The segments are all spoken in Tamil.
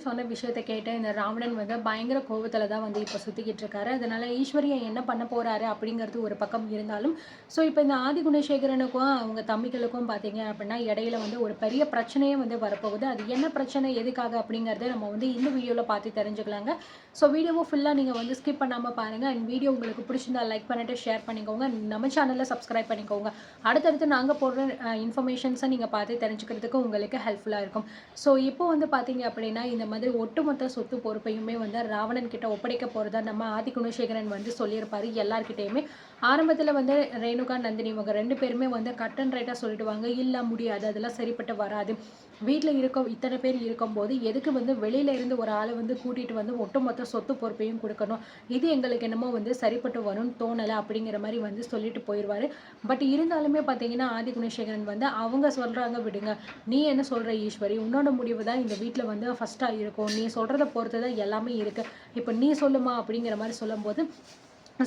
சொன்ன விஷயத்த கேட்டு இந்த ராவணன் வந்து பயங்கர கோவத்துல தான் வந்து இப்போ சுத்திக்கிட்டு இருக்காரு. அதனால ஈஸ்வரியை என்ன பண்ண போறாரு அப்படிங்கிறது ஒரு பக்கம் இருந்தாலும், ஸோ இப்போ இந்த ஆதி குணசேகரனுக்கும் அவங்க தம்பிகளுக்கும் பார்த்தீங்க அப்படின்னா இடையில வந்து ஒரு பெரிய பிரச்சனையே வந்து வரப்போகுது. அது என்ன பிரச்சனை, எதுக்காக அப்படிங்கிறத நம்ம வந்து இந்த வீடியோல பார்த்து தெரிஞ்சுக்கலாங்க. ஸோ வீடியோவை ஃபுல்லாக நீங்கள் வந்து ஸ்கிப் பண்ணாமல் பாருங்கள். அண்ட் வீடியோ உங்களுக்கு பிடிச்சிருந்தா லைக் பண்ணிட்டு ஷேர் பண்ணிக்கோங்க. நம்ம சேனலில் சப்ஸ்கிரைப் பண்ணிக்கோங்க. அடுத்தடுத்து நாங்கள் போடுற இன்ஃபர்மேஷன்ஸை நீங்கள் பார்த்து தெரிஞ்சுக்கிறதுக்கு உங்களுக்கு ஹெல்ப்ஃபுல்லாக இருக்கும். ஸோ இப்போ வந்து பார்த்தீங்க அப்படின்னா இந்த மாதிரி ஒட்டுமொத்த சொத்து பொறுப்பையுமே வந்து ராவணன் கிட்ட ஒப்படைக்க போகிறதா நம்ம ஆதி குணசேகரன் வந்து சொல்லியிருப்பாரு எல்லார்கிட்டேயுமே. ஆரம்பத்தில் வந்து ரேணுகா நந்தினி இவங்க 2 பேருமே வந்து கட் அண்ட் ரைட்டாக சொல்லிடுவாங்க, இல்லை முடியாது, அதெல்லாம் சரிப்பட்டு வராது. வீட்டில் இருக்க இத்தனை பேர் இருக்கும்போது எதுக்கு வந்து வெளியில இருந்து ஒரு ஆளை வந்து கூட்டிகிட்டு வந்து ஒட்டுமொத்த சொத்து பொறுப்பையும் கொடுக்கணும், இது எங்களுக்கு என்னமோ வந்து சரிப்பட்டு வரும்னு தோணலை அப்படிங்கிற மாதிரி வந்து சொல்லிட்டு போயிடுவார். பட் இருந்தாலுமே பார்த்தீங்கன்னா ஆதி குணசேகரன் வந்து அவங்க சொல்கிறாங்க விடுங்க, நீ என்ன சொல்கிற ஈஸ்வரி, உன்னோட முடிவு தான் இந்த வீட்டில் வந்து ஃபஸ்ட்டாக இருக்கும், நீ சொல்கிறத பொறுத்து தான் எல்லாமே இருக்குது, இப்போ நீ சொல்லுமா அப்படிங்கிற மாதிரி சொல்லும்போது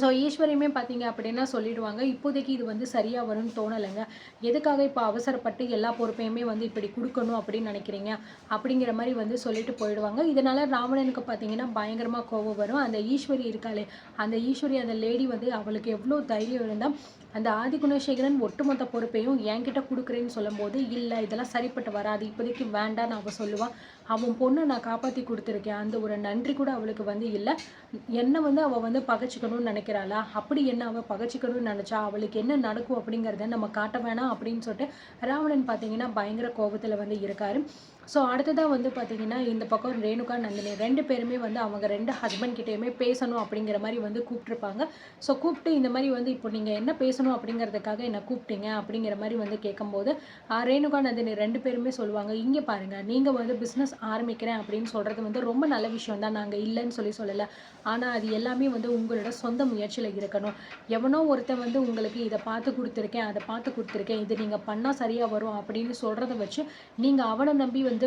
ஸோ ஈஸ்வரியுமே பார்த்தீங்க அப்படின்னா சொல்லிடுவாங்க, இப்போதைக்கு இது வந்து சரியாக வரும்னு தோணலைங்க, எதுக்காக இப்போ அவசரப்பட்டு எல்லா பொறுப்பையுமே வந்து இப்படி கொடுக்கணும் அப்படின்னு நினைக்கிறீங்க அப்படிங்கிற மாதிரி வந்து சொல்லிட்டு போயிடுவாங்க. இதனால ராவணனுக்கு பார்த்தீங்கன்னா பயங்கரமாக கோபம் வரும். அந்த ஈஸ்வரி இருக்காளே, அந்த ஈஸ்வரி அந்த லேடி வந்து அவளுக்கு எவ்வளோ தைரியம் இருந்தால் அந்த ஆதி குணசேகரன் ஒட்டுமொத்த பொறுப்பையும் என்கிட்ட கொடுக்குறேன்னு சொல்லும்போது, இல்லை இதெல்லாம் சரிப்பட்டு வராது, இப்போதைக்கு வேண்டான்னு அவள் சொல்லுவாள். அவன் பொண்ணை நான் காப்பாற்றி கொடுத்துருக்கேன், அந்த ஒரு நன்றி கூட அவளுக்கு வந்து இல்லை, என்ன வந்து அவள் வந்து பகைச்சிக்கணும்னு நினைக்கிறாளா, அப்படி என்ன அவள் பகைச்சிக்கணும்னு நினச்சா அவளுக்கு என்ன நடக்கும் அப்படிங்கிறத நம்ம காட்ட வேணாம் அப்படின்னு சொல்லிட்டு ராவணன் பார்த்தீங்கன்னா பயங்கர கோபத்தில் வந்து இருக்காரு. ஸோ அடுத்ததாக வந்து பார்த்தீங்கன்னா இந்த பக்கம் ரேணுகா நந்தினி 2 பேருமே வந்து அவங்க 2 ஹஸ்பண்ட் கிட்டேயுமே பேசணும் அப்படிங்கிற மாதிரி வந்து கூப்பிட்ருப்பாங்க. ஸோ கூப்பிட்டு இந்த மாதிரி வந்து இப்போ நீங்கள் என்ன பேசணும் அப்படிங்கிறதுக்காக என்ன கூப்பிட்டீங்க அப்படிங்கிற மாதிரி வந்து கேட்கும்போது ரேணுகா நந்தினி 2 பேருமே சொல்லுவாங்க, இங்கே பாருங்கள், நீங்கள் வந்து பிஸ்னஸ் ஆரம்பிக்கிறேன் அப்படின்னு சொல்கிறது வந்து ரொம்ப நல்ல விஷயம் தான், நாங்கள் இல்லைன்னு சொல்லலை. ஆனால் அது எல்லாமே வந்து உங்களோட சொந்த முயற்சியில் இருக்கணும். எவனோ ஒருத்தன் வந்து உங்களுக்கு இதை பார்த்து கொடுத்துருக்கேன், அதை பார்த்து கொடுத்துருக்கேன், இது நீங்கள் பண்ணால் சரியாக வரும் அப்படின்னு சொல்கிறத வச்சு நீங்கள் அவனை நம்பி வந்து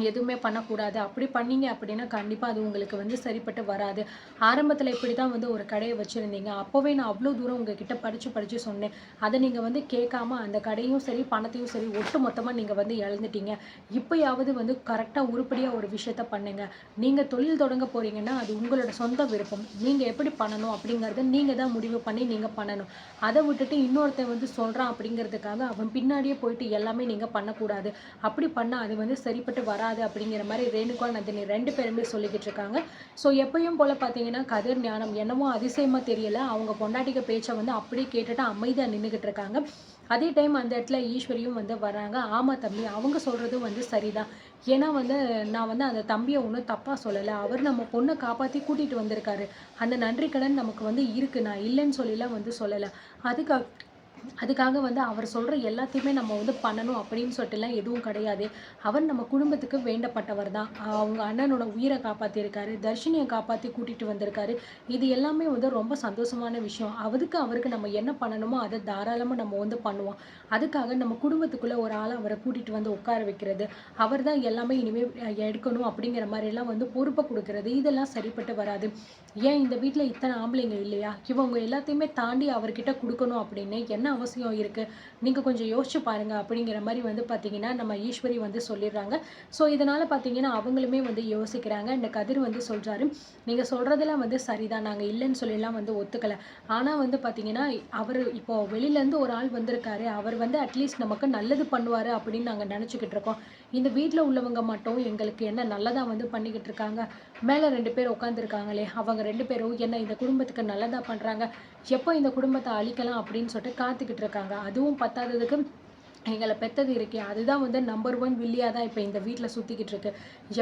எதுவுமே பண்ணக்கூடாது. அப்படி பண்ணீங்க அப்படின்னா கண்டிப்பாக அது உங்களுக்கு வந்து சரிப்பட்டு வராது. ஆரம்பத்தில் இப்படி தான் வந்து ஒரு கடையை வச்சுருந்தீங்க, அப்போவே நான் அவ்வளோ தூரம் உங்ககிட்ட படித்து சொன்னேன், அதை நீங்கள் வந்து கேட்காம அந்த கடையும் சரி பணத்தையும் சரி ஒட்டு மொத்தமாக நீங்கள் வந்து இழந்துட்டீங்க. இப்போயாவது வந்து கரெக்டாக உருப்படியாக ஒரு விஷயத்த பண்ணுங்க. நீங்கள் தொழில் தொடங்க போகிறீங்கன்னா அது உங்களோட சொந்த விருப்பம், நீங்கள் எப்படி பண்ணணும் அப்படிங்கிறத நீங்கள் தான் முடிவு பண்ணி நீங்கள் பண்ணணும். அதை விட்டுட்டு இன்னொருத்தன் வந்து சொல்கிறான் அப்படிங்கிறதுக்காக அவன் பின்னாடியே போயிட்டு எல்லாமே நீங்கள் பண்ணக்கூடாது. அப்படி பண்ணால் அது வந்து சரிப்பட்டு வராது அப்படிங்கிற மாதிரி ரேணுகா நந்தினி 2 பேருமே சொல்லிக்கிட்டு இருக்காங்க. ஸோ எப்பயும் போல் பார்த்தீங்கன்னா கதிர் ஞானம் என்னமோ அதிசயமாக தெரியல, அவங்க பொண்டாட்டிக்க பேச்சை வந்து அப்படியே கேட்டுட்டு அமைதியாக நின்றுக்கிட்டு இருக்காங்க. அதே டைம் அந்த இடத்துல ஈஸ்வரியும் வந்து வராங்க. ஆமாம் தம்பி, அவங்க சொல்கிறதும் வந்து சரிதான், ஏன்னா வந்து நான் வந்து அந்த தம்பியை ஒன்றும் தப்பாக சொல்லலை, அவர் நம்ம பொண்ணை காப்பாற்றி கூட்டிகிட்டு வந்திருக்காரு, அந்த நன்றி கடன் நமக்கு வந்து இருக்குது, நான் இல்லைன்னு சொல்லிலாம் வந்து சொல்லலை. அதுக்காக அதுக்காக வந்து அவர் சொல்கிற எல்லாத்தையுமே நம்ம வந்து பண்ணணும் அப்படின்னு சொல்லிட்டுலாம் எதுவும் கிடையாது. அவர் நம்ம குடும்பத்துக்கு வேண்டப்பட்டவர் தான். அவங்க அண்ணனோட உயிரை காப்பாற்றியிருக்காரு, தர்ஷினியை காப்பாற்றி கூட்டிகிட்டு வந்திருக்காரு. இது எல்லாமே வந்து ரொம்ப சந்தோஷமான விஷயம். அவருக்கு நம்ம என்ன பண்ணணுமோ அதை தாராளமாக நம்ம வந்து பண்ணுவோம். அதுக்காக நம்ம குடும்பத்துக்குள்ளே ஒரு ஆளை அவரை கூட்டிகிட்டு வந்து உட்கார வைக்கிறது, அவர் தான் எல்லாமே இனிமேல் எடுக்கணும் அப்படிங்கிற மாதிரிலாம் வந்து பொறுப்பை கொடுக்கறது, இதெல்லாம் சரிப்பட்டு வராது. ஏன் இந்த வீட்டில் இத்தனை ஆம்பளைங்க இல்லையா, இவங்க எல்லாத்தையுமே தாண்டி அவர்கிட்ட கொடுக்கணும் அப்படின்னு என்ன அவசியம் இருக்குது, நீங்கள் கொஞ்சம் யோசிச்சு பாருங்கள் அப்படிங்கிற மாதிரி வந்து பார்த்தீங்கன்னா நம்ம ஈஸ்வரி வந்து சொல்லிடுறாங்க. ஸோ இதனால் பார்த்தீங்கன்னா அவங்களுமே வந்து யோசிக்கிறாங்க. இந்த கதிர் வந்து சொல்கிறாரு, நீங்கள் சொல்கிறதெல்லாம் வந்து சரிதான், நாங்கள் இல்லைன்னு சொல்லிலாம் வந்து ஒத்துக்கலை, ஆனால் வந்து பார்த்தீங்கன்னா அவர் இப்போது வெளியிலேருந்து ஒரு ஆள் வந்திருக்காரு, அவர் வந்து அட்லீஸ்ட் நமக்கு நல்லது பண்ணுவார் அப்படின்னு நாங்கள் நினச்சிக்கிட்டு இருக்கோம். இந்த வீட்டில் உள்ளவங்க மட்டும் எங்களுக்கு என்ன நல்லதாக வந்து பண்ணிக்கிட்டு இருக்காங்க, மேலே 2 பேர் உட்காந்துருக்காங்களே அவங்க 2 பேரும் என்ன இந்த குடும்பத்துக்கு நல்லதாக பண்ணுறாங்க, எப்போ இந்த குடும்பத்தை அழிக்கலாம் அப்படின்னு சொல்லிட்டு காத்துக்கிட்டு இருக்காங்க. அதுவும் பத்தாததுக்கு எங்களை பெத்தது இருக்கே அதுதான் வந்து நம்பர் 1 வில்லியாக தான் இப்போ இந்த வீட்டில் சுற்றிக்கிட்டு இருக்கு.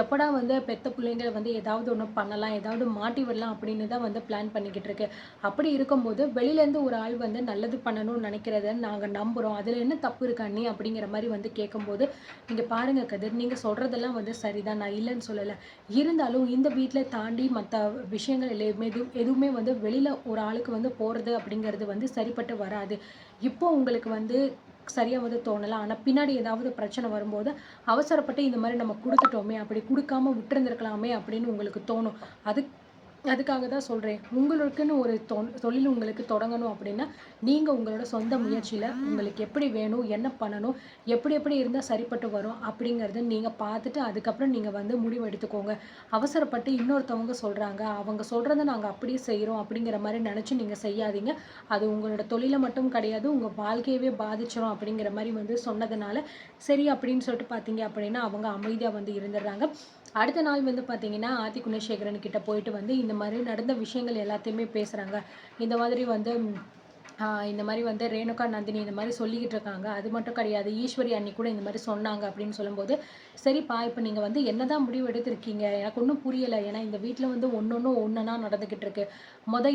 எப்படா வந்து பெத்த பிள்ளைங்களை வந்து ஏதாவது ஒன்று பண்ணலாம், ஏதாவது மாட்டி விடலாம் அப்படின்னு தான் வந்து பிளான் பண்ணிக்கிட்டு இருக்கு. அப்படி இருக்கும்போது வெளியிலேருந்து ஒரு ஆள் வந்து நல்லது பண்ணணும்னு நினைக்கிறத நாங்கள் நம்புகிறோம், அதில் என்ன தப்பு இருக்கா நீ அப்படிங்கிற மாதிரி வந்து கேட்கும்போது, இங்கே பாருங்க கதிர், நீங்கள் சொல்கிறதெல்லாம் வந்து சரிதான், நான் இல்லைன்னு சொல்லலை, இருந்தாலும் இந்த வீட்டில் தாண்டி மற்ற விஷயங்கள் எதுவுமே வந்து வெளியில் ஒரு ஆளுக்கு வந்து போகிறது அப்படிங்கிறது வந்து சரிப்பட்டு வராது. இப்போ உங்களுக்கு வந்து சரியாக வந்து தோணலாம், ஆனால் பின்னாடி ஏதாவது பிரச்சனை வரும்போது அவசரப்பட்டு இந்த மாதிரி நம்ம கொடுத்துட்டோமே, அப்படி கொடுக்காம விட்டுருந்துருக்கலாமே அப்படின்னு உங்களுக்கு தோணும். அது அதுக்காக தான் சொல்றேன். உங்களுக்குன்னு ஒரு தொழில் உங்களுக்கு தொடங்கணும் அப்படின்னா, நீங்க உங்களோட சொந்த முயற்சியில உங்களுக்கு எப்படி வேணும்? என்ன பண்ணணும்? எப்படி எப்படி இருந்தா சரிப்பட்டு வரும்? அப்படிங்கிறத நீங்க பார்த்துட்டு, அதுக்கப்புறம் நீங்க வந்து முடிவு எடுத்துக்கோங்க. அவசரப்பட்டு இன்னொருத்தவங்க சொல்றாங்க, அவங்க சொல்றத நாங்க அப்படியே செய்றோம் அப்படிங்கிற மாரி நெனச்சு நீங்க செய்யாதீங்க. அது உங்களோட தொழில மட்டும் கிடையாது, உங்க வாழ்க்கையவே பாதிச்சிரும் அப்படிங்கிற மாரி வந்து சொன்னதுனால, சரி அப்படின்னு சொல்லிட்டு பார்த்தீங்க அப்படின்னா, அவங்க அமைதியா வந்து இருந்துடுறாங்க. அடுத்த நாள் வந்து பார்த்தீங்கன்னா, ஆதி குணசேகரன் கிட்ட போயிட்டு வந்து இந்த மாரி நடந்த விஷயங்கள் எல்லாத்தையுமே பேசுறாங்க. இந்த மாதிரி வந்து இந்த மாரி வந்து ரேணுகா, நந்தினி இந்த மாரி சொல்லிக்கிட்டு இருக்காங்க. அது மட்டும் கிடையாது. ஈஸ்வரி அண்ணி கூட இந்த மாரி சொன்னாங்க அப்படின்னு சொல்லும்போது, சரிப்பா இப்ப நீங்க வந்து என்னதான் முடிவு எடுத்திருக்கீங்க? எனக்கு ஒண்ணும் புரியல. ஏன்னா இந்த வீட்ல வந்து ஒண்ணொண்ணும் ஒண்ணொன்னா நடந்துகிட்டு இருக்கு.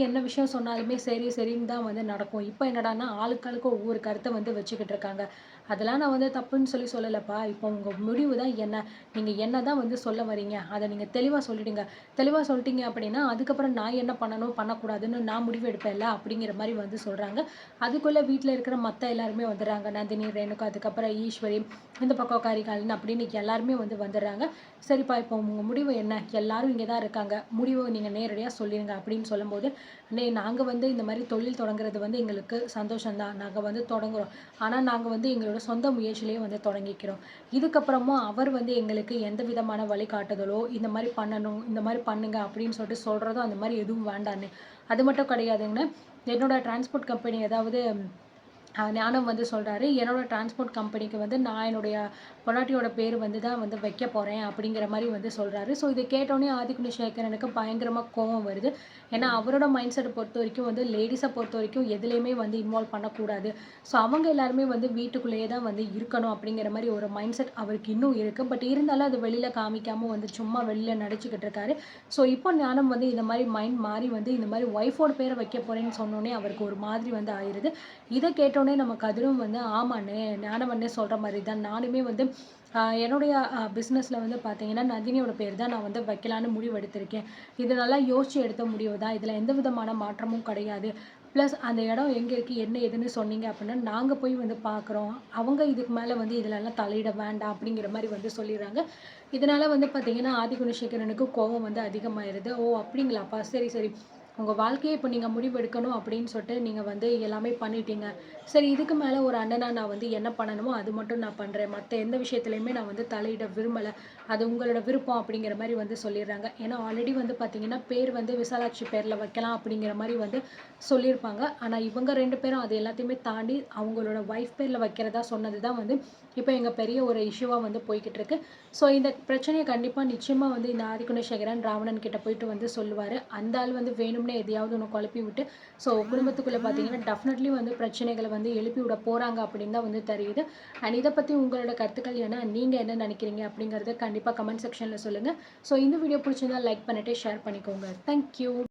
என்ன விஷயம் சொன்னாலுமே சரி, சரின்னு தான் வந்து நடக்கும். இப்ப என்னடான்னா ஆளுக்கு ஆளுக்கு ஒவ்வொரு கருத்த வந்து வச்சுக்கிட்டு இருக்காங்க. அதெல்லாம் நான் வந்து தப்புன்னு சொல்லலப்பா. இப்போ உங்க முடிவு தான் என்ன? நீங்க என்னதான் வந்து சொல்ல வரீங்க? அத நீங்க தெளிவா சொல்லிடுங்க. தெளிவா சொல்லிட்டீங்க அப்படின்னா, அதுக்கப்புறம் நான் என்ன பண்ணணும், பண்ணக்கூடாதுன்னு நான் முடிவு எடுப்பேன்ல அப்படிங்கிற மாரி வந்து சொல்றாங்க. அதுக்குள்ள வீட்ல இருக்கிற மத்த எல்லாருமே வந்துடுறாங்க. நந்தினி, ரேணுகா, அதுக்கப்புறம் ஈஸ்வரி, இந்த பக்கம் கரிகாலன் அப்படின்னு எல்லாருமே வந்து வந்துடுறாங்க. சரிப்பா இப்போ உங்க முடிவு என்ன? எல்லாரும் இங்க தான் இருக்காங்க. முடிவ நீங்க நேரடியா சொல்லிருங்க அப்படின்னு சொல்லும்போது, அண்ணே நாங்க வந்து இந்த மாரி தொழில் தொடங்குறது வந்து எங்களுக்கு சந்தோஷம் தான். நாங்க வந்து தொடங்குறோம். ஆனா நாங்க வந்து எங்களோட சொந்த முயற்சியிலேயே வந்து தொடங்கிக்கிறோம். இதுக்கப்புறமும் அவர் வந்து எங்களுக்கு எந்த விதமான வழிகாட்டுதலோ, இந்த மாரி பண்ணணும், இந்த மாரி பண்ணுங்க அப்படின்னு சொல்லிட்டு சொல்றதோ அந்த மாரி எதுவும் வேண்டாண்ணே. அது மட்டும் கிடையாதுங்கண்ணே. என்னோட டிரான்ஸ்போர்ட் கம்பெனி அதாவது ஞானம் வந்து சொல்றாரு, என்னோட டிரான்ஸ்போர்ட் கம்பெனிக்கு வந்து நான் என்னுடைய பொண்டாட்டியோட பேர் வந்து தான் வந்து வைக்க போறேன் அப்படிங்கிற மாரி வந்து சொல்றாரு. ஸோ இத கேட்டோனே ஆதிகுணசேகரனுக்கு பயங்கரமா கோவம் வருது. ஏன்னா அவரோட மைண்ட் செட்ட பொறுத்தவரைக்கும் வந்து லேடீஸ பொறுத்தவரைக்கும் எதுலயுமே வந்து இன்வால்வ் பண்ணக்கூடாது. ஸோ அவங்க எல்லாருமே வந்து வீட்டுக்குள்ளேயே தான் வந்து இருக்கணும் அப்படிங்கிற மாரி ஒரு மைண்ட் செட் அவருக்கு இன்னும் இருக்கு. பட் இருந்தாலும் அது வெளியில காமிக்காம வந்து சும்மா வெளியில நடிச்சுக்கிட்டு இருக்காரு. ஸோ இப்போ ஞானம் வந்து இந்த மாரி மைண்ட் மாறி வந்து இந்த மாரி ஒய்ஃபோட பேர வைக்க போறேன்னு சொன்னோனே அவருக்கு ஒரு மாதிரி வந்து ஆயிருது. இத கேட்டோனே நம்ம கதிரும் வந்து ஆமாண்ணே, ஞானமண்ணே சொல்ற மாரி தான். நானுமே வந்து என்னுடைய பிசினஸ்ல வந்து பார்த்தீங்கன்னா, நந்தினியோட பேர் தான் நான் வந்து வைக்கலான்னு முடிவு எடுத்திருக்கேன். இது நல்லா யோசிச்சு எடுத்த முடிவு தான். இதுல எந்த விதமான மாற்றமும் கிடையாது. பிளஸ் அந்த இடம் எங்க இருக்கு, என்ன ஏதுன்னு சொன்னீங்க அப்படின்னா, நாங்க போய் வந்து பார்க்குறோம். அவங்க இதுக்கு மேல வந்து இதுலலாம் தலையிட வேண்டாம் அப்படிங்கிற மாரி வந்து சொல்லிர்றாங்க. இதனால வந்து பார்த்தீங்கன்னா, ஆதி குணசேகரனுக்கு கோவம் வந்து அதிகமாயிருது. ஓ! அப்படிங்களாப்பா? சரி, சரி. உங்க வாழ்க்கைய இப்ப நீங்க முடிவெடுக்கணும் அப்படின்னு சொல்லிட்டு நீங்க வந்து எல்லாமே பண்ணிட்டீங்க. சரி இதுக்கு மேல ஒரு அண்ணனா நான் வந்து என்ன பண்ணணுமோ அது மட்டும் நான் பண்றேன். மத்த எந்த விஷயத்துலயுமே நான் வந்து தலையிட விரும்பல. அது உங்களோட விருப்பம் அப்படிங்கிற மாரி வந்து சொல்லிர்றாங்க. ஏன்னா ஆல்ரெடி வந்து பார்த்தீங்கன்னா, பேர் வந்து விசாலாட்சி பேர்ல வைக்கலாம் அப்படிங்கிற மாரி வந்து சொல்லியிருப்பாங்க. ஆனா இவங்க 2 பேரும் அது எல்லாத்தையுமே தாண்டி அவங்களோட ஒய்ஃப் பேர்ல வைக்கிறதா சொன்னது தான் வந்து இப்ப எங்க பெரிய ஒரு இஷ்யூவா வந்து போய்க்கிட்டு இருக்கு. ஸோ இந்த பிரச்சனைய கண்டிப்பா நிச்சயமா வந்து இந்த ஆதிகுணசேகரன் ராவணன் கிட்ட போயிட்டு வந்து சொல்லுவாரு. அந்த ஆள் வந்து வேணும்னே எதையாவது ஒண்ணு குழப்பி விட்டு, ஸோ குடும்பத்துக்குள்ள பார்த்தீங்கன்னா, டெஃபினெட்லி வந்து பிரச்சனைகள வந்து எழுப்பி விட போறாங்க அப்படின்னு தான் வந்து தெரியுது. அண்ட் இத பத்தி உங்களோட கருத்துக்கள் என்ன? நீங்க என்ன நினைக்கிறீங்க? அப்படிங்கிறத கண்டிப்பா கமெண்ட் செக்ஷன்ல சொல்லுங்க. ஸோ இந்த வீடியோ பிடிச்சிருந்தா லைக் பண்ணிட்டு ஷேர் பண்ணிக்கோங்க. Thank you.